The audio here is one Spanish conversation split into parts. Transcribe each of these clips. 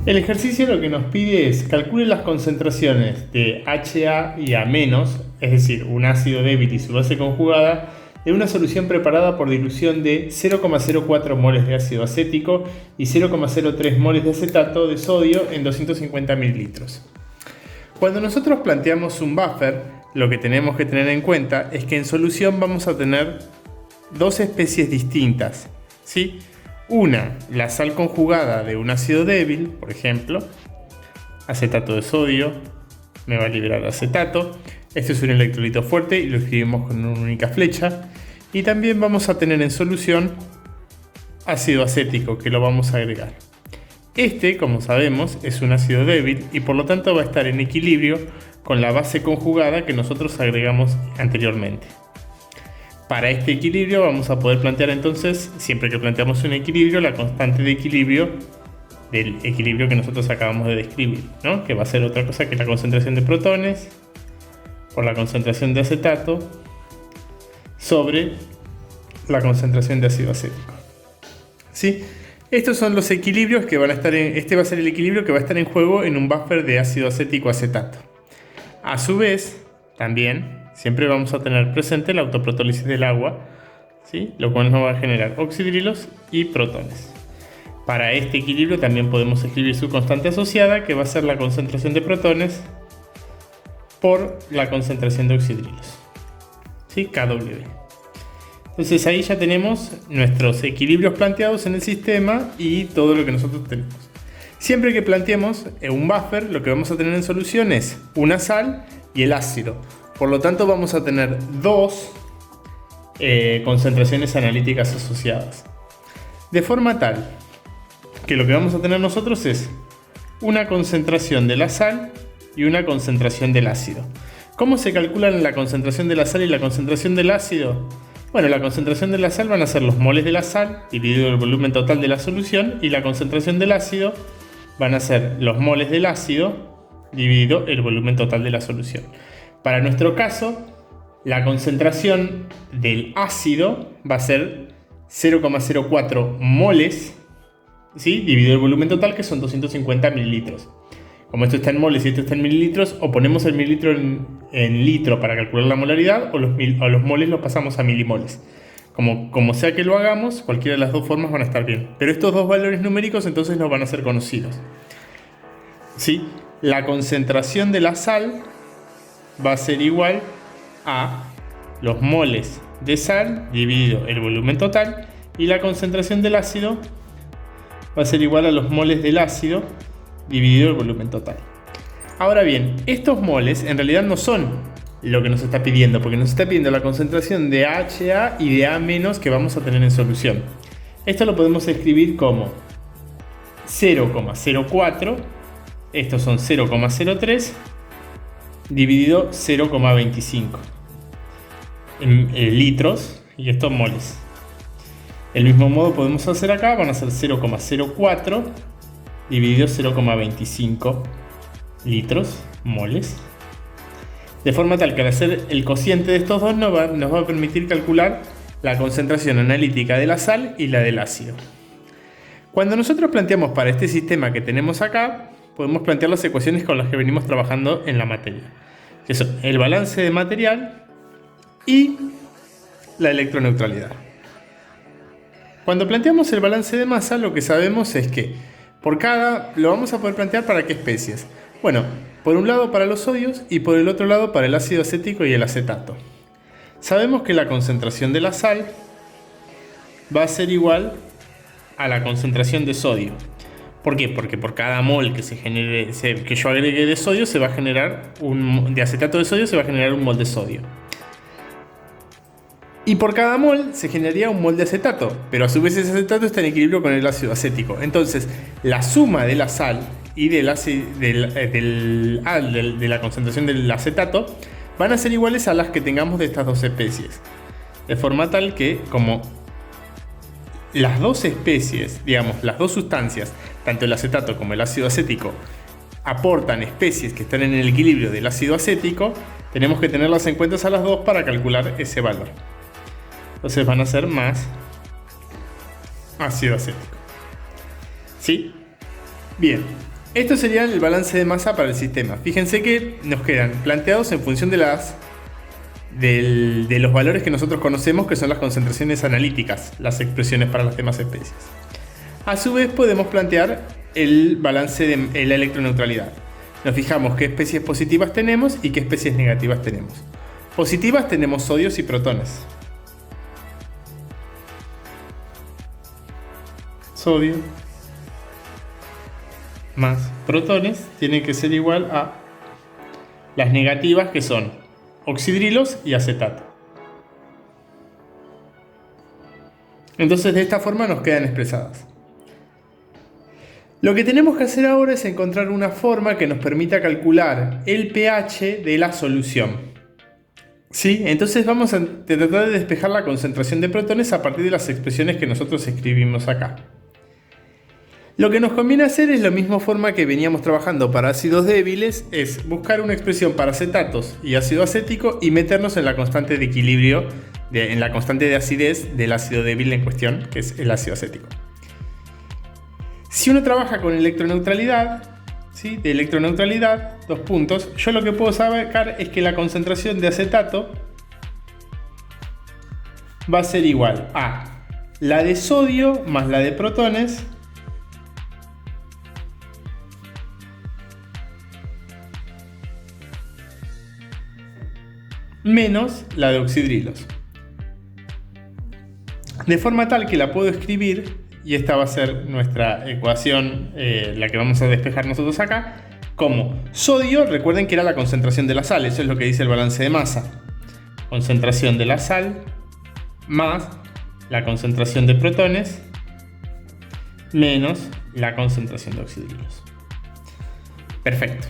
El ejercicio lo que nos pide es calcule las concentraciones de HA y A-, es decir, un ácido débil y su base conjugada, de una solución preparada por dilución de 0,04 moles de ácido acético y 0,03 moles de acetato de sodio en 250 mililitros. Cuando nosotros planteamos un buffer, lo que tenemos que tener en cuenta es que en solución vamos a tener dos especies distintas, ¿sí? Una, la sal conjugada de un ácido débil, por ejemplo, acetato de sodio, me va a liberar acetato. Este es un electrolito fuerte y lo escribimos con una única flecha. Y también vamos a tener en solución ácido acético, que lo vamos a agregar. Este, como sabemos, es un ácido débil y por lo tanto va a estar en equilibrio con la base conjugada que nosotros agregamos anteriormente. Para este equilibrio vamos a poder plantear entonces, siempre que planteamos un equilibrio, la constante de equilibrio del equilibrio que nosotros acabamos de describir, ¿no? Que va a ser otra cosa que la concentración de protones por la concentración de acetato sobre la concentración de ácido acético. ¿Sí? Estos son los equilibrios que van a estar en... Este va a ser el equilibrio que va a estar en juego en un buffer de ácido acético acetato. A su vez, también siempre vamos a tener presente la autoprotólisis del agua, ¿sí? Lo cual nos va a generar oxidrilos y protones. Para este equilibrio también podemos escribir su constante asociada, que va a ser la concentración de protones por la concentración de oxidrilos, ¿sí? KW. Entonces ahí ya tenemos nuestros equilibrios planteados en el sistema y todo lo que nosotros tenemos. Siempre que planteemos un buffer, lo que vamos a tener en solución es una sal y el ácido. Por lo tanto, vamos a tener dos concentraciones analíticas asociadas. De forma tal que lo que vamos a tener nosotros es una concentración de la sal y una concentración del ácido. ¿Cómo se calculan la concentración de la sal y la concentración del ácido? Bueno, la concentración de la sal van a ser los moles de la sal dividido el volumen total de la solución, y la concentración del ácido van a ser los moles del ácido dividido el volumen total de la solución. Para nuestro caso, la concentración del ácido va a ser 0,04 moles, ¿sí? Dividido el volumen total, que son 250 mililitros. Como esto está en moles y esto está en mililitros, o ponemos el mililitro en litro para calcular la molaridad, o los moles los pasamos a milimoles. Como sea que lo hagamos, cualquiera de las dos formas van a estar bien. Pero estos dos valores numéricos entonces nos van a ser conocidos, ¿sí? La concentración de la sal va a ser igual a los moles de sal dividido el volumen total, y la concentración del ácido va a ser igual a los moles del ácido dividido el volumen total. Ahora bien, estos moles en realidad no son lo que nos está pidiendo, porque nos está pidiendo la concentración de HA y de A- que vamos a tener en solución. Esto lo podemos escribir como 0,04, estos son 0,03 dividido 0,25 en litros, y estos moles. Del mismo modo podemos hacer acá, van a ser 0,04 dividido 0,25 litros, moles. De forma tal que al hacer el cociente de estos dos nos va a permitir calcular la concentración analítica de la sal y la del ácido. Cuando nosotros planteamos para este sistema que tenemos acá, podemos plantear las ecuaciones con las que venimos trabajando en la materia, que son el balance de material y la electroneutralidad. Cuando planteamos el balance de masa, lo que sabemos es que lo vamos a poder plantear para qué especies. Bueno, por un lado para los sodios y por el otro lado para el ácido acético y el acetato. Sabemos que la concentración de la sal va a ser igual a la concentración de sodio. ¿Por qué? Porque por cada mol que yo agregue de sodio se va a generar de acetato de sodio se va a generar un mol de sodio. Y por cada mol se generaría un mol de acetato, pero a su vez ese acetato está en equilibrio con el ácido acético. Entonces, la suma de la sal y de la concentración del acetato van a ser iguales a las que tengamos de estas dos especies. De forma tal que, como las dos especies, digamos, las dos sustancias, tanto el acetato como el ácido acético, aportan especies que están en el equilibrio del ácido acético, tenemos que tenerlas en cuenta a las dos para calcular ese valor. Entonces van a ser más ácido acético. ¿Sí? Bien. Esto sería el balance de masa para el sistema. Fíjense que nos quedan planteados en función de los valores que nosotros conocemos, que son las concentraciones analíticas, las expresiones para las demás especies. A su vez podemos plantear el balance de la electroneutralidad. Nos fijamos qué especies positivas tenemos y qué especies negativas tenemos. Positivas tenemos sodios y protones. Sodio más protones tiene que ser igual a las negativas, que son oxidrilos y acetato. Entonces de esta forma nos quedan expresadas. Lo que tenemos que hacer ahora es encontrar una forma que nos permita calcular el pH de la solución. ¿Sí? Entonces vamos a tratar de despejar la concentración de protones a partir de las expresiones que nosotros escribimos acá. Lo que nos conviene hacer es la misma forma que veníamos trabajando para ácidos débiles, es buscar una expresión para acetatos y ácido acético y meternos en la constante de equilibrio, en la constante de acidez del ácido débil en cuestión, que es el ácido acético. Si uno trabaja con electroneutralidad, ¿sí? De electroneutralidad, dos puntos, yo lo que puedo sacar es que la concentración de acetato va a ser igual a la de sodio más la de protones menos la de oxidrilos. De forma tal que la puedo escribir, y esta va a ser nuestra ecuación, la que vamos a despejar nosotros acá, como sodio, recuerden que era la concentración de la sal, eso es lo que dice el balance de masa. Concentración de la sal más la concentración de protones menos la concentración de oxidrilos. Perfecto.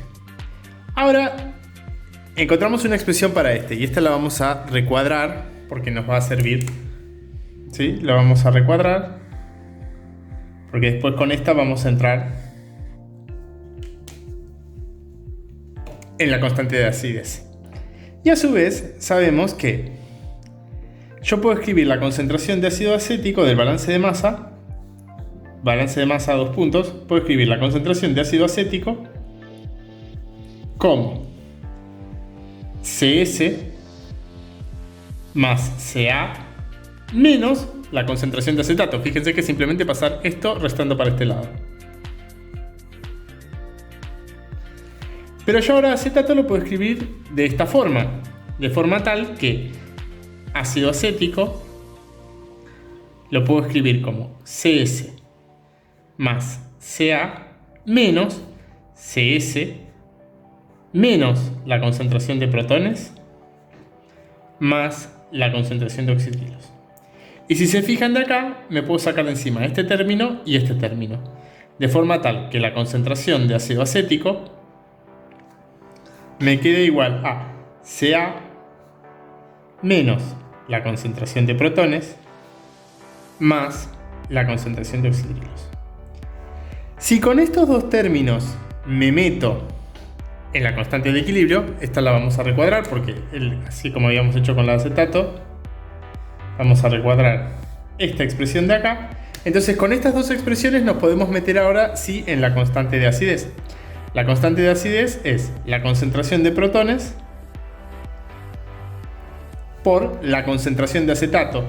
Ahora encontramos una expresión para y esta la vamos a recuadrar porque nos va a servir. ¿Sí? La vamos a recuadrar porque después con esta vamos a entrar en la constante de acidez. Y a su vez sabemos que yo puedo escribir la concentración de ácido acético del balance de masa dos puntos, puedo escribir la concentración de ácido acético como CS más Ca menos la concentración de acetato. Fíjense que simplemente pasar esto restando para este lado. Pero yo ahora acetato lo puedo escribir de esta forma, de forma tal que ácido acético lo puedo escribir como CS más Ca menos CS menos la concentración de protones más la concentración de oxidrilos. Y si se fijan de acá, me puedo sacar de encima este término y este término, de forma tal que la concentración de ácido acético me quede igual a Ca menos la concentración de protones más la concentración de oxidrilos. Si con estos dos términos me meto en la constante de equilibrio, esta la vamos a recuadrar porque así como habíamos hecho con el acetato, vamos a recuadrar esta expresión de acá. Entonces con estas dos expresiones nos podemos meter ahora sí en la constante de acidez. La constante de acidez es la concentración de protones por la concentración de acetato.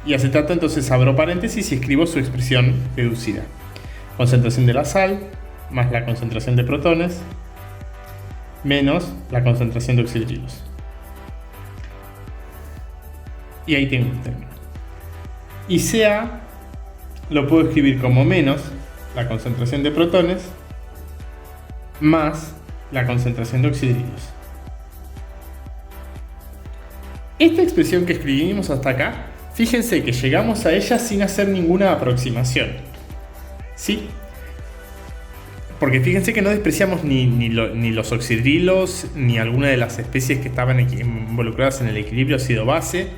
Y acetato, entonces abro paréntesis y escribo su expresión reducida. Concentración de la sal más la concentración de protones menos la concentración de oxidrilos. Y ahí tengo un término. Y Ca lo puedo escribir como menos la concentración de protones más la concentración de oxidrilos. Esta expresión que escribimos hasta acá, fíjense que llegamos a ella sin hacer ninguna aproximación. ¿Sí? Porque fíjense que no despreciamos ni los oxidrilos ni alguna de las especies que estaban involucradas en el equilibrio ácido-base.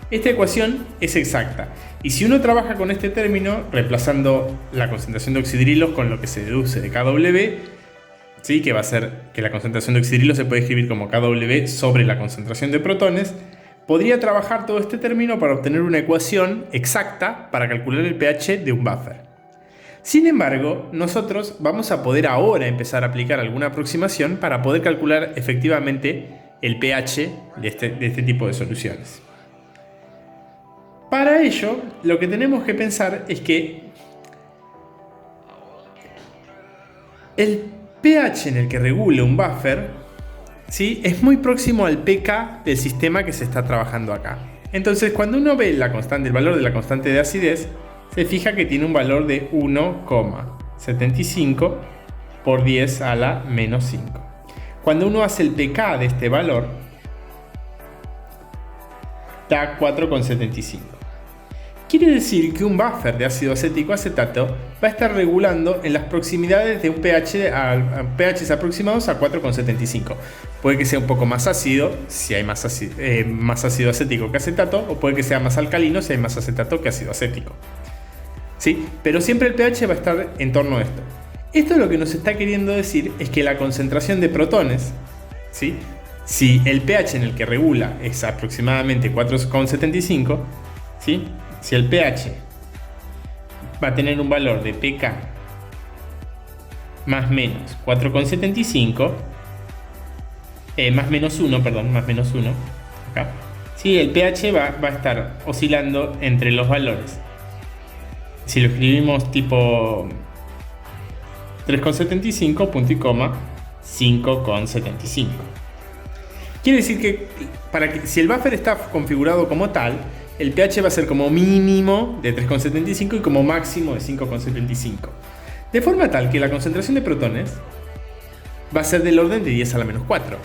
Esta ecuación es exacta. Y si uno trabaja con este término, reemplazando la concentración de oxidrilos con lo que se deduce de Kw, ¿sí? Que va a ser que la concentración de oxidrilos se puede escribir como Kw sobre la concentración de protones, podría trabajar todo este término para obtener una ecuación exacta para calcular el pH de un buffer. Sin embargo, nosotros vamos a poder ahora empezar a aplicar alguna aproximación para poder calcular efectivamente el pH de este tipo de soluciones. Para ello, lo que tenemos que pensar es que el pH en el que regule un buffer, ¿sí?, es muy próximo al pK del sistema que se está trabajando acá. Entonces, cuando uno ve el valor de la constante de acidez, se fija que tiene un valor de 1,75 por 10 a la menos 5. Cuando uno hace el pK de este valor, da 4,75. Quiere decir que un buffer de ácido acético acetato va a estar regulando en las proximidades de un pH a pHs aproximados a 4,75. Puede que sea un poco más ácido si hay más ácido acético que acetato, o puede que sea más alcalino si hay más acetato que ácido acético. ¿Sí? Pero siempre el pH va a estar en torno a esto. Esto lo que nos está queriendo decir es que la concentración de protones, ¿sí?, si el pH en el que regula es aproximadamente 4,75, ¿sí?, si el pH va a tener un valor de pK más menos 4,75, más menos 1, acá, ¿sí?, el pH va a estar oscilando entre los valores. Si lo escribimos tipo 3,75, punto y coma, 5,75. Quiere decir que, si el buffer está configurado como tal, el pH va a ser como mínimo de 3,75 y como máximo de 5,75. De forma tal que la concentración de protones va a ser del orden de 10 a la menos 4.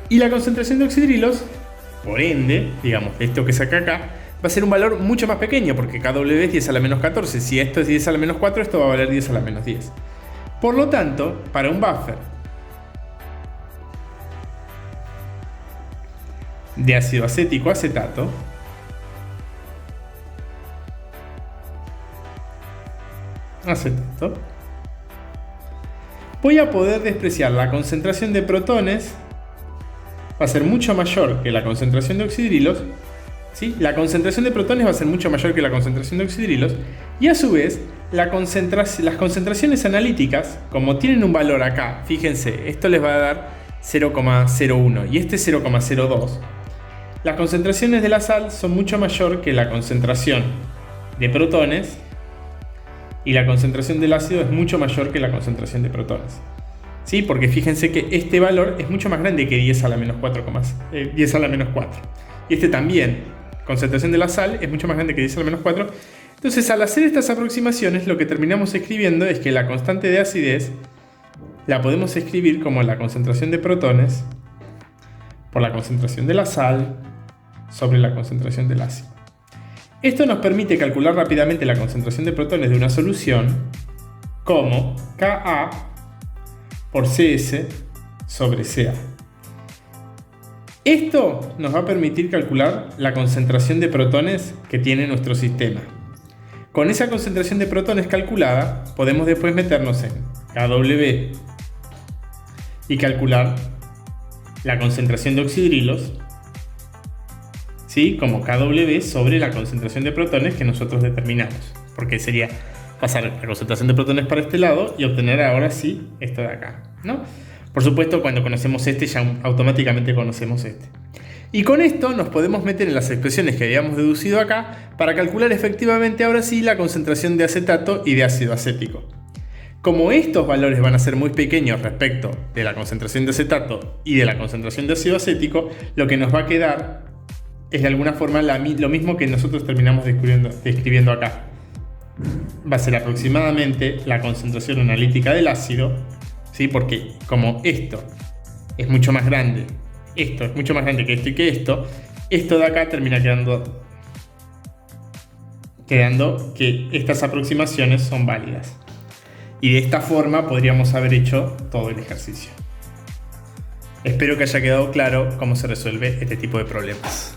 Y la concentración de oxidrilos, por ende, digamos, esto que saca acá, va a ser un valor mucho más pequeño, porque KW es 10 a la menos 14. Si esto es 10 a la menos 4, esto va a valer 10 a la menos 10. Por lo tanto, para un buffer de ácido acético acetato, voy a poder despreciar la concentración de protones, va a ser mucho mayor que la concentración de oxidrilos, ¿sí? La concentración de protones va a ser mucho mayor que la concentración de oxidrilos, y a su vez las concentraciones analíticas, como tienen un valor acá, fíjense, esto les va a dar 0,01 y este 0,02. Las concentraciones de la sal son mucho mayor que la concentración de protones, y la concentración del ácido es mucho mayor que la concentración de protones. ¿Sí? Porque fíjense que este valor es mucho más grande que 10 a la menos 4. 10 a la menos 4. Y este también, concentración de la sal, es mucho más grande que 10 a la menos 4. Entonces, al hacer estas aproximaciones, lo que terminamos escribiendo es que la constante de acidez la podemos escribir como la concentración de protones por la concentración de la sal sobre la concentración del ácido. Esto nos permite calcular rápidamente la concentración de protones de una solución como Ka por Cs sobre Ca. Esto nos va a permitir calcular la concentración de protones que tiene nuestro sistema. Con esa concentración de protones calculada, podemos después meternos en Kw y calcular la concentración de oxidrilos, ¿sí?, como Kw sobre la concentración de protones que nosotros determinamos. Porque sería pasar la concentración de protones para este lado y obtener ahora sí esto de acá, ¿no? Por supuesto, cuando conocemos este, ya automáticamente conocemos este. Y con esto nos podemos meter en las expresiones que habíamos deducido acá para calcular efectivamente ahora sí la concentración de acetato y de ácido acético. Como estos valores van a ser muy pequeños respecto de la concentración de acetato y de la concentración de ácido acético, lo que nos va a quedar es de alguna forma lo mismo que nosotros terminamos describiendo acá. Va a ser aproximadamente la concentración analítica del ácido, ¿sí? Porque como esto es mucho más grande, esto es mucho más grande que esto y que esto de acá termina quedando que estas aproximaciones son válidas. Y de esta forma podríamos haber hecho todo el ejercicio. Espero que haya quedado claro cómo se resuelve este tipo de problemas.